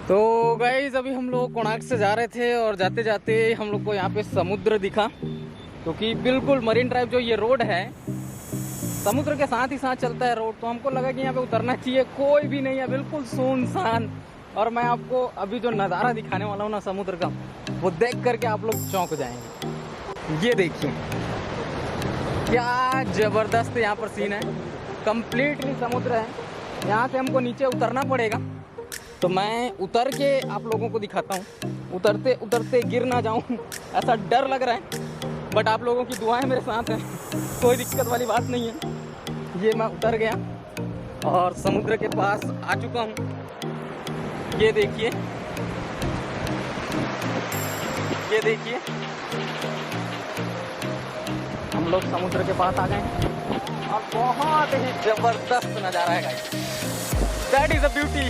तो गाइस अभी हम लोग कोणार्क से जा रहे थे और जाते जाते हम लोग को यहाँ पे समुद्र दिखा, क्योंकि बिल्कुल मरीन ड्राइव जो ये रोड है समुद्र के साथ ही साथ चलता है रोड। तो हमको लगा कि यहाँ पे उतरना चाहिए, कोई भी नहीं है, बिल्कुल सुनसान। और मैं आपको अभी जो नज़ारा दिखाने वाला हूँ ना समुद्र का, वो देख करके आप लोग चौंक जाएंगे। ये देखिए क्या ज़बरदस्त यहाँ पर सीन है, कंप्लीटली समुद्र है। यहाँ से हमको नीचे उतरना पड़ेगा, तो मैं उतर के आप लोगों को दिखाता हूँ। उतरते उतरते गिर ना जाऊँ ऐसा डर लग रहा है, बट आप लोगों की दुआएं मेरे साथ हैं, कोई दिक्कत वाली बात नहीं है। ये मैं उतर गया और समुद्र के पास आ चुका हूँ। ये देखिए, ये देखिए हम लोग समुद्र के पास आ गए और बहुत ही जबरदस्त नज़ारा है guys. That is a beauty.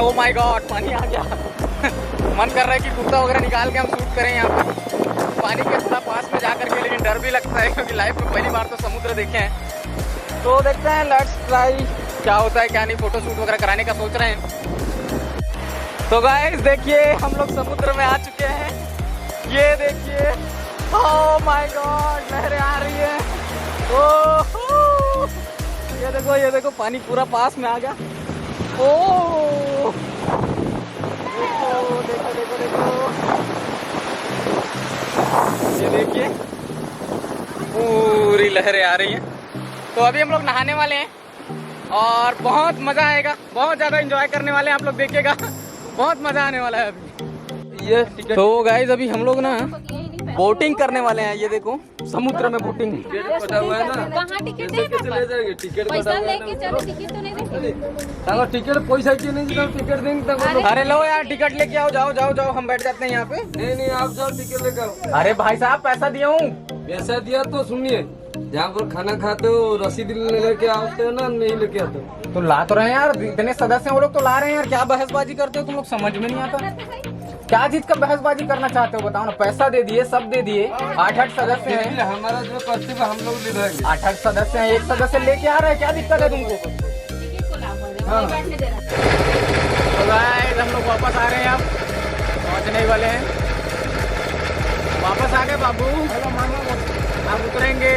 Oh my God, पानी आ गया। मन कर रहा है कि कुर्ता वगैरह निकाल के हम शूट करें यहाँ पर पानी के थोड़ा पास में जा करके, लेकिन डर भी लगता है क्योंकि लाइफ में पहली बार तो समुद्र देखे हैं। तो देखते हैं, लेट्स ट्राई क्या होता है क्या नहीं। फोटो शूट वगैरह कराने का सोच रहे हैं। तो गाइस देखिए हम लोग समुद्र में आ चुके हैं। ये देखिए, ओह माय गॉड, लहरें आ रही है। ओह ये देखो पानी पूरा पास में आ गया। ओह देखो देखो देखो देखो, ये देखिए पूरी लहरें आ रही हैं। तो अभी हम लोग नहाने वाले हैं और बहुत मज़ा आएगा, बहुत ज़्यादा एंजॉय करने वाले हैं आप लोग, देखिएगा बहुत मज़ा आने वाला है अभी। ये तो गाइस अभी हम लोग ना बोटिंग करने वाले हैं। ये देखो समुद्र में बोटिंग। पता हुआ है ना कहाँ टिकट है पापा? ले जाएंगे, टिकट पैसा लेके चलो, टिकट तो नहीं देंगे। टिकट पैसा क्यों नहीं देता, टिकट देंगे। अरे लो यार टिकट लेके आओ, जाओ जाओ जाओ, हम बैठ जाते हैं यहाँ पे। नहीं आप जाओ, टिकट लेकर आओ। अरे भाई साहब पैसा दिया हूँ। पैसा दिया तो सुनिए, जहाँ पर खाना खाते हो रसीद लेके आते हो ना, नहीं लेके आते हो। तो ला तो रहे हैं यार, इतने सदस्य हैं वो लोग तो ला रहे हैं यार। क्या बहसबाजी करते हो तुम लोग, समझ में नहीं आता। क्या चीज का बहसबाजी करना चाहते हो बताओ ना। पैसा दे दिए, सब दे दिए, 8 सदस्य हैं। हमारा जो कर्तव्य हम लोग निभाएंगे। 8 सदस्य हैं, एक सदस्य लेके आ रहे हैं, क्या दिक्कत है तुमको? हाँ। तो गाइस हम लोग वापस आ रहे हैं, अब पहुंचने ही वाले हैं। वापस आ गए बाबू, अब उतरेंगे,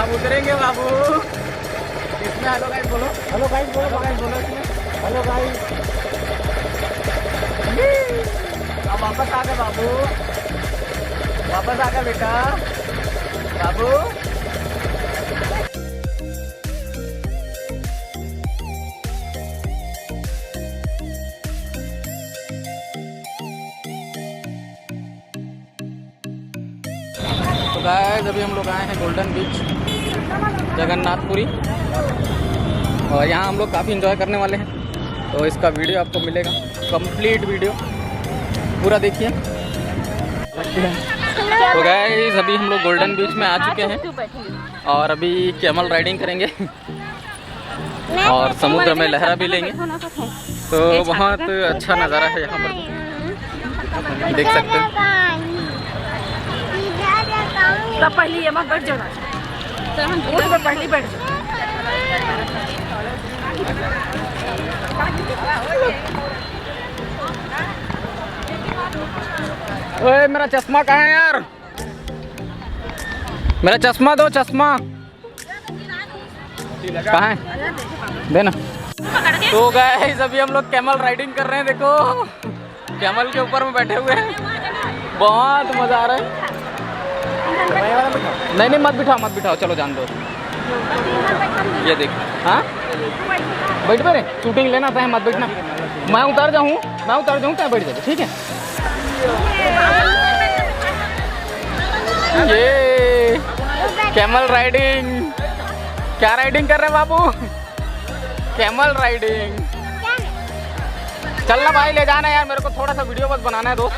अब उतरेंगे बाबू। इसमें हेलो गाइस बोलो, हेलो गाइस बोलो, हेलो गाइस बोलो इसमें, हेलो गाइस। अब वापस आ गए बाबू, वापस आ गए बेटा बाबू। तो गाइस अभी हम लोग आए हैं गोल्डन बीच जगन्नाथपुरी, और यहाँ हम लोग काफ़ी एंजॉय करने वाले हैं। तो इसका वीडियो आपको मिलेगा, कंप्लीट वीडियो पूरा देखिए। तो गाइस अभी हम लोग गोल्डन बीच में आ चुके हैं और अभी कैमल राइडिंग करेंगे और समुद्र में लहरा भी लेंगे। तो बहुत अच्छा नज़ारा है यहाँ पर, देख सकते हैं। तो पहले ये मत बैठ जाओ, तो हम बोट में पहले बैठ जाओ। ओए मेरा चश्मा कहाँ है यार, मेरा चश्मा दो, चश्मा कहाँ है, देना। तो गाइस अभी हम लोग कैमल राइडिंग कर रहे हैं। देखो कैमल के ऊपर में बैठे हुए हैं, बहुत मजा आ रहा है। नहीं मत बिठाओ, चलो जान दो। ये देखो, हाँ बैठ पे, शूटिंग लेना था, मत बैठना। मैं उतर जाऊँ क्या बैठ जाओ, ठीक है। ये कैमल राइडिंग, क्या राइडिंग कर रहे हैं बाबू? Camel riding. चलना भाई, ले जाना यार, मेरे को थोड़ा सा वीडियो बस बनाना है दोस्त।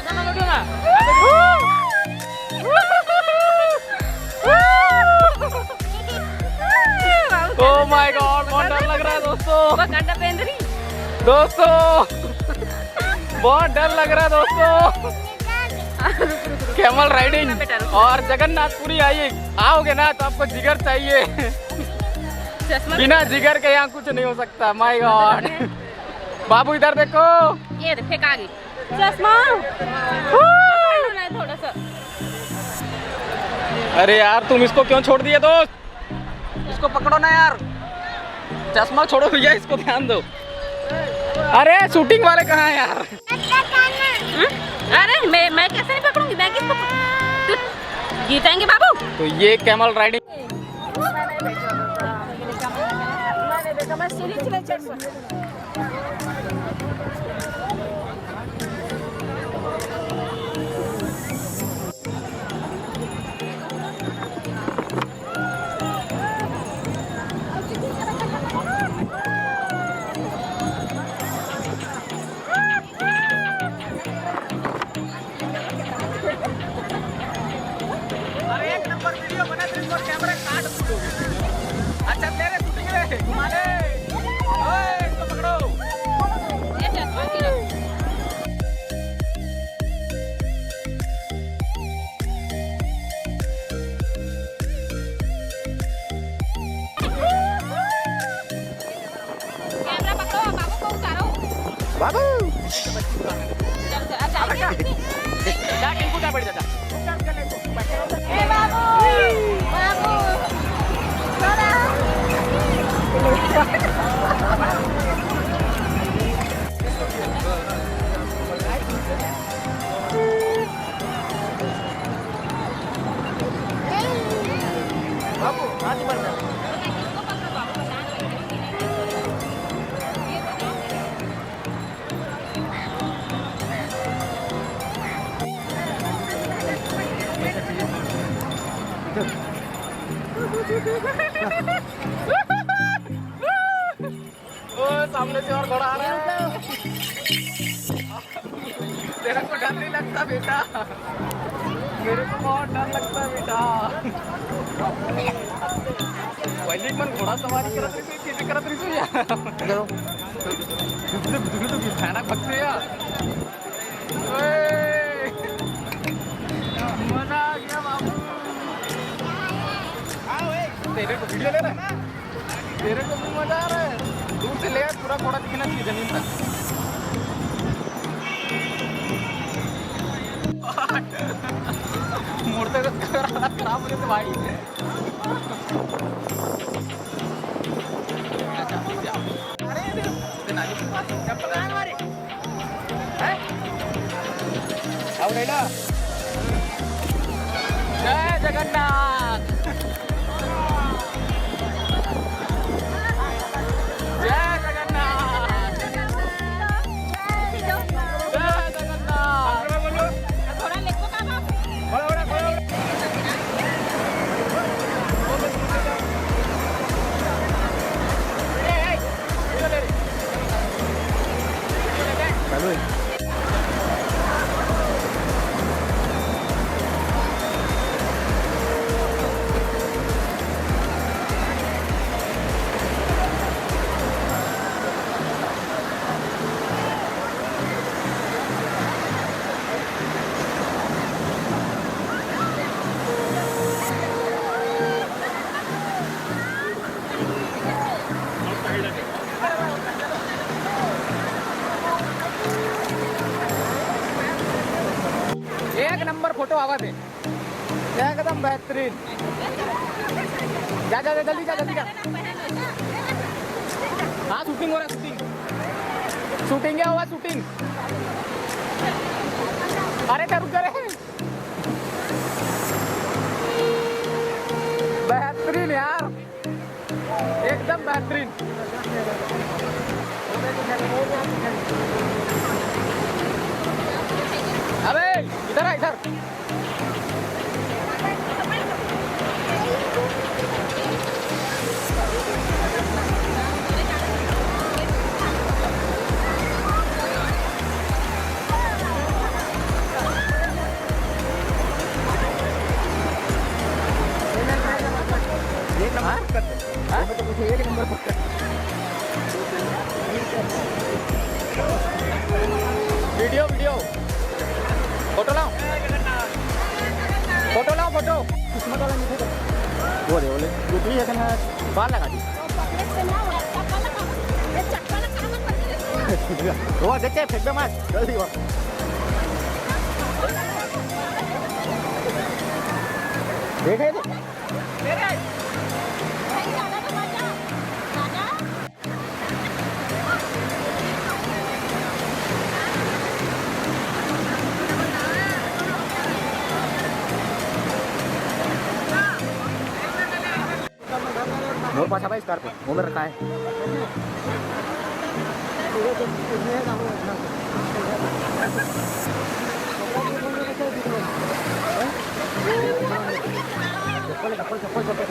ओह माय गॉड, बहुत डर लग रहा है दोस्तों। दोस्तों बहुत डर लग रहा है दोस्तों। कैमल राइडिंग और जगन्नाथपुरी आइए, आओगे ना तो आपको जिगर चाहिए, बिना जिगर के यहाँ कुछ नहीं हो सकता। My God. बाबू इधर देखो, ये फेंक आ गई चश्मा थोड़ा सा। अरे यार तुम इसको क्यों छोड़ दिए दोस्त, इसको पकड़ो ना यार, चश्मा छोड़ो भैया, इसको ध्यान दो। अरे शूटिंग वाले कहाँ हैं यार? अरे मैं कैसे नहीं पकड़ूंगी, मैं किसको जीतेंगे बाबू। तो ये कैमल राइडिंग अच्छा तेरे शूटिंग में घुमा दे। ओए इसको पकड़ो। ये चश्मा गिरा। कैमरा पकड़ो, बाबू को उतारो। बाबू जा इनको क्या पड़ जाता। ए बाबू बाबू सामने से और घोड़ा आ रहा है। तेरे को डर नहीं लगता बेटा? मेरे को बहुत डर लगता है बेटा। पहले मन घोड़ा सवारी करत रही थी, किती करत रही तू यार? तुझे तो भयानक भगते यार। मजा आ गया बाबू। तेरे को वीडियो ले रहा है, तेरे को भी मजा आ रहा है। दूर से ले पूरा घोड़ा दिखना चाहिए जमीन तक। मुड़ते तो खराब हो जाते भाई। जय जगन्नाथ, जय जगन्नाथ, जय जगन्नाथ। थोड़ा लेको का एक नंबर फोटो आवा दे, एकदम बेहतरीन। जा जा जा जल्दी जा, जल्दी जा। हाँ शूटिंग हो रहा है, शूटिंग शूटिंग क्या हुआ शूटिंग। अरे क्या रुक रहे, बेहतरीन यार, एकदम बेहतरीन। अबे इधर आ, इधर। एक नंबर पकड़। वीडियो वीडियो फोटो लाओ। फोटो किस्मत वाला नहीं बोले बोले दूसरी है ना बाल लगा दी वो देखते फेंक दो मत जल्दी वो देखे मोर पास है स्कार्फ वो में रखा है चप्पल चप्पल चप्पल चप्पल